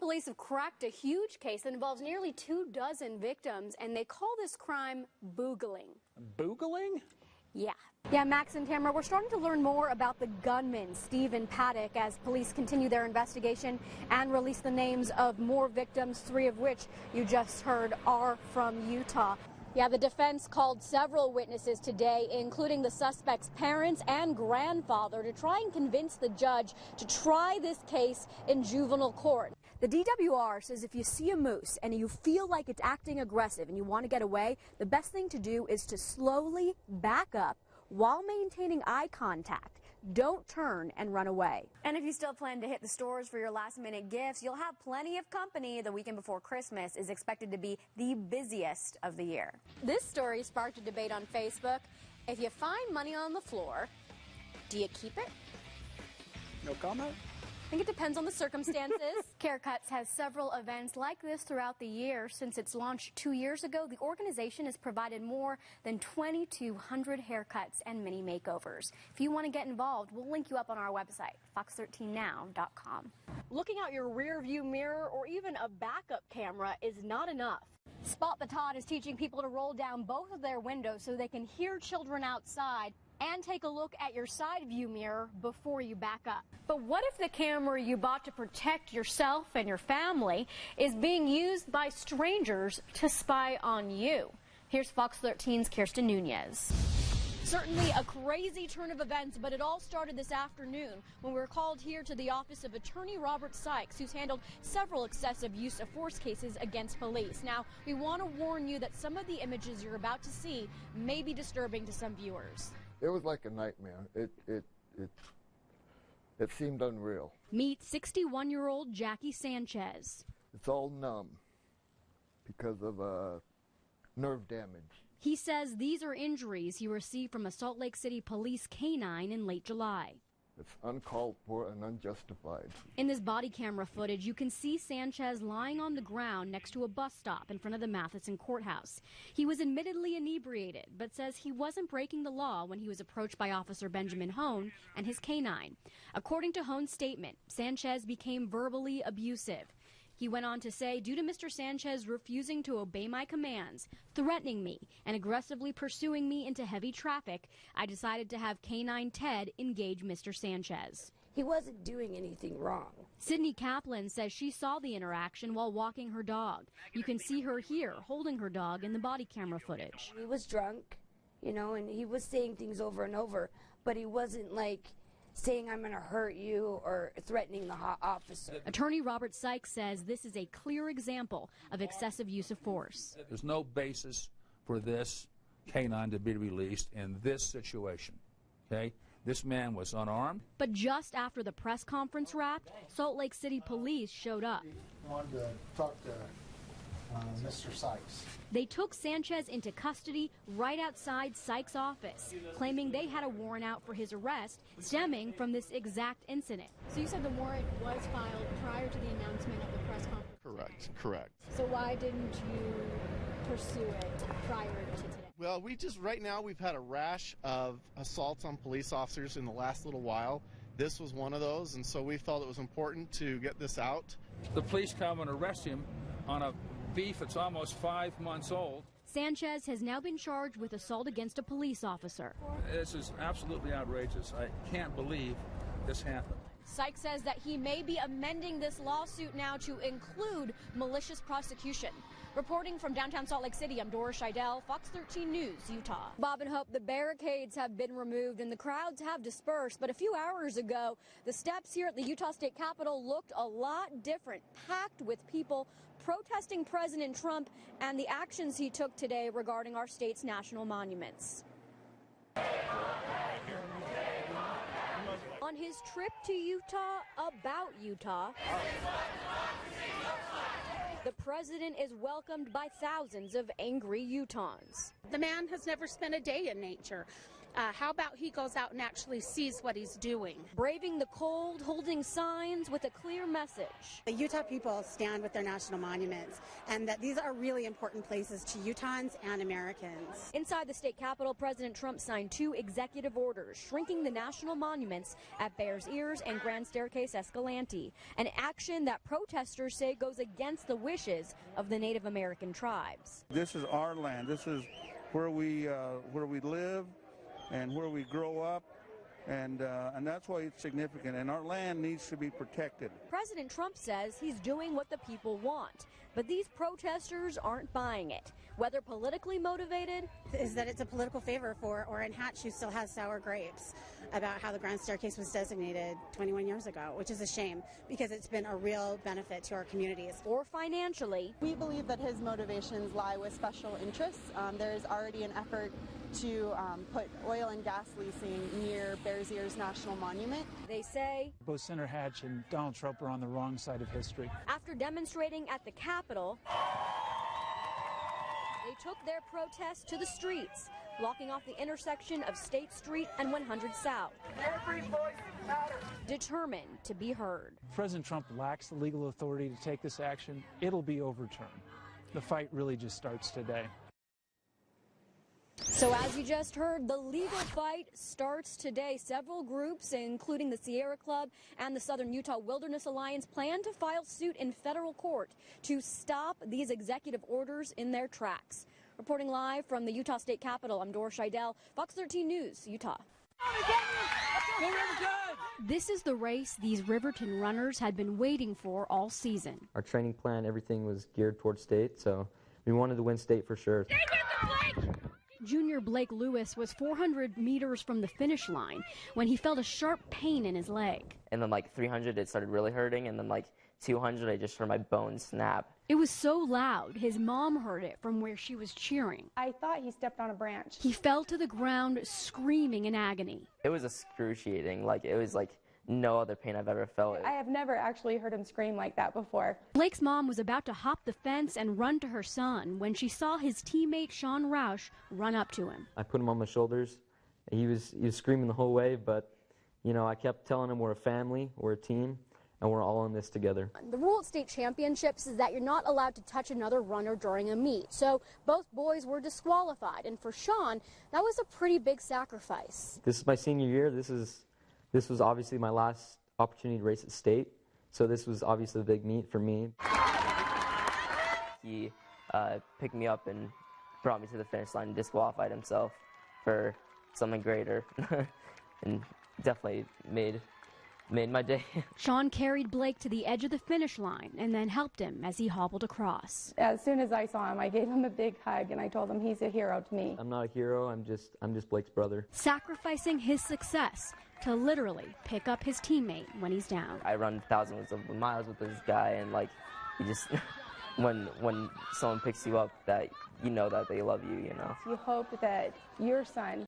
police have cracked a huge case that involves nearly 24 victims, and they call this crime boogling. Boogling? Yeah, Max and Tamara, we're starting to learn more about the gunman, Stephen Paddock, as police continue their investigation and release the names of more victims, 3 of which you just heard are from Utah. Yeah, the defense called several witnesses today, including the suspect's parents and grandfather, to try and convince the judge to try this case in juvenile court. The DWR says if you see a moose and you feel like it's acting aggressive and you want to get away, the best thing to do is to slowly back up while maintaining eye contact. Don't turn and run away. And if you still plan to hit the stores for your last-minute gifts, you'll have plenty of company. The weekend before Christmas is expected to be the busiest of the year. This story sparked a debate on Facebook. If you find money on the floor, do you keep it? No comment? I think it depends on the circumstances. CareCuts has several events like this throughout the year. Since its launch 2 years ago, the organization has provided more than 2,200 haircuts and mini makeovers. If you want to get involved, we'll link you up on our website, fox13now.com. Looking out your rear view mirror or even a backup camera is not enough. Spot the Todd is teaching people to roll down both of their windows so they can hear children outside and take a look at your side view mirror before you back up. But what if the camera you bought to protect yourself and your family is being used by strangers to spy on you? Here's Fox 13's Kirsten Nunez. Certainly a crazy turn of events, but it all started this afternoon when we were called here to the office of Attorney Robert Sykes, who's handled several excessive use of force cases against police. Now, we want to warn you that some of the images you're about to see may be disturbing to some viewers. It was like a nightmare. It seemed unreal. Meet 61-year-old Jackie Sanchez. It's all numb because of nerve damage. He says these are injuries he received from a Salt Lake City police canine in late July. It's uncalled for and unjustified. In this body camera footage, you can see Sanchez lying on the ground next to a bus stop in front of the Matheson courthouse. He was admittedly inebriated, but says he wasn't breaking the law when he was approached by Officer Benjamin Hone and his canine. According to Hone's statement, Sanchez became verbally abusive. He went on to say, due to Mr. Sanchez refusing to obey my commands, threatening me, and aggressively pursuing me into heavy traffic, I decided to have Canine Ted engage Mr. Sanchez. He wasn't doing anything wrong. Sydney Kaplan says she saw the interaction while walking her dog. You can see her here holding her dog in the body camera footage. He was drunk, you know, and he was saying things over and over, but he wasn't like saying I'm going to hurt you or threatening the officer. Attorney Robert Sykes says this is a clear example of excessive use of force. There's no basis for this canine to be released in this situation, okay? This man was unarmed. But just after the press conference wrapped, Salt Lake City police showed up. I wanted to talk to Mr. Sykes. They took Sanchez into custody right outside Sykes' office, claiming they had a warrant out for his arrest stemming from this exact incident. So you said the warrant was filed prior to the announcement of the press conference? Correct. So why didn't you pursue it prior to today? Well, right now we've had a rash of assaults on police officers in the last little while. This was one of those, and so we felt it was important to get this out. The police come and arrest him on a beef that's almost 5 months old. Sanchez has now been charged with assault against a police officer. This is absolutely outrageous. I can't believe this happened. Sykes says that he may be amending this lawsuit now to include malicious prosecution. Reporting from downtown Salt Lake City, I'm Dora Scheidell, Fox 13 News, Utah. Bob and Hope, the barricades have been removed and the crowds have dispersed, but a few hours ago, the steps here at the Utah State Capitol looked a lot different, packed with people protesting President Trump and the actions he took today regarding our state's national monuments. On his trip to Utah, about Utah, the president is welcomed by thousands of angry Utahns. The man has never spent a day in nature. How about he goes out and actually sees what he's doing? Braving the cold, holding signs with a clear message. The Utah people stand with their national monuments, and that these are really important places to Utahns and Americans. Inside the state capitol, President Trump signed 2 executive orders shrinking the national monuments at Bears Ears and Grand Staircase Escalante, an action that protesters say goes against the wishes of the Native American tribes. This is our land. This is where we live and where we grow up, and that's why it's significant, and our land needs to be protected. President Trump says he's doing what the people want, but these protesters aren't buying it. Whether politically motivated, Is that it's a political favor for Orrin Hatch, who still has sour grapes about how the Grand Staircase was designated 21 years ago, which is a shame because it's been a real benefit to our communities. or financially. We believe that his motivations lie with special interests. There is already an effort to put oil and gas leasing near Bears Ears National Monument. They say Both Senator Hatch and Donald Trump are on the wrong side of history. after demonstrating at the Capitol, they took their protest to the streets, blocking off the intersection of State Street and 100 South. Every voice matters. Determined to be heard. President Trump lacks the legal authority to take this action. It'll be overturned. The fight really just starts today. So as you just heard, the legal fight starts today. Several groups, including the Sierra Club and the Southern Utah Wilderness Alliance, plan to file suit in federal court to stop these executive orders in their tracks. Reporting live from the Utah State Capitol, I'm Dora Scheidell, Fox 13 News, Utah. This is the race these Riverton runners had been waiting for all season. Our training plan, everything was geared towards state, so we wanted to win state for sure. Junior Blake Lewis was 400 meters from the finish line when he felt a sharp pain in his leg. And then like 300, it started really hurting, and then like 200, I just heard my bones snap. It was so loud, his mom heard it from where she was cheering. I thought he stepped on a branch. He fell to the ground screaming in agony. It was excruciating. Like, it was like no other pain I've ever felt. I have never actually heard him scream like that before. Blake's mom was about to hop the fence and run to her son when she saw his teammate Sean Roush run up to him. I put him on my shoulders. He was screaming the whole way, but you know, I kept telling him we're a family, we're a team, and we're all in this together. The rule at state championships is that you're not allowed to touch another runner during a meet. So both boys were disqualified, and for Sean, that was a pretty big sacrifice. This is my senior year. This was obviously my last opportunity to race at state, so this was obviously a big meet for me. He picked me up and brought me to the finish line and disqualified himself for something greater, and definitely made my day. Sean carried Blake to the edge of the finish line and then helped him as he hobbled across. As soon as I saw him, I gave him a big hug and I told him he's a hero to me. I'm not a hero, I'm just Blake's brother. Sacrificing his success to literally pick up his teammate when he's down. I run thousands of miles with this guy, and like, you just, when someone picks you up, that you know that they love you, you know. You hope that your son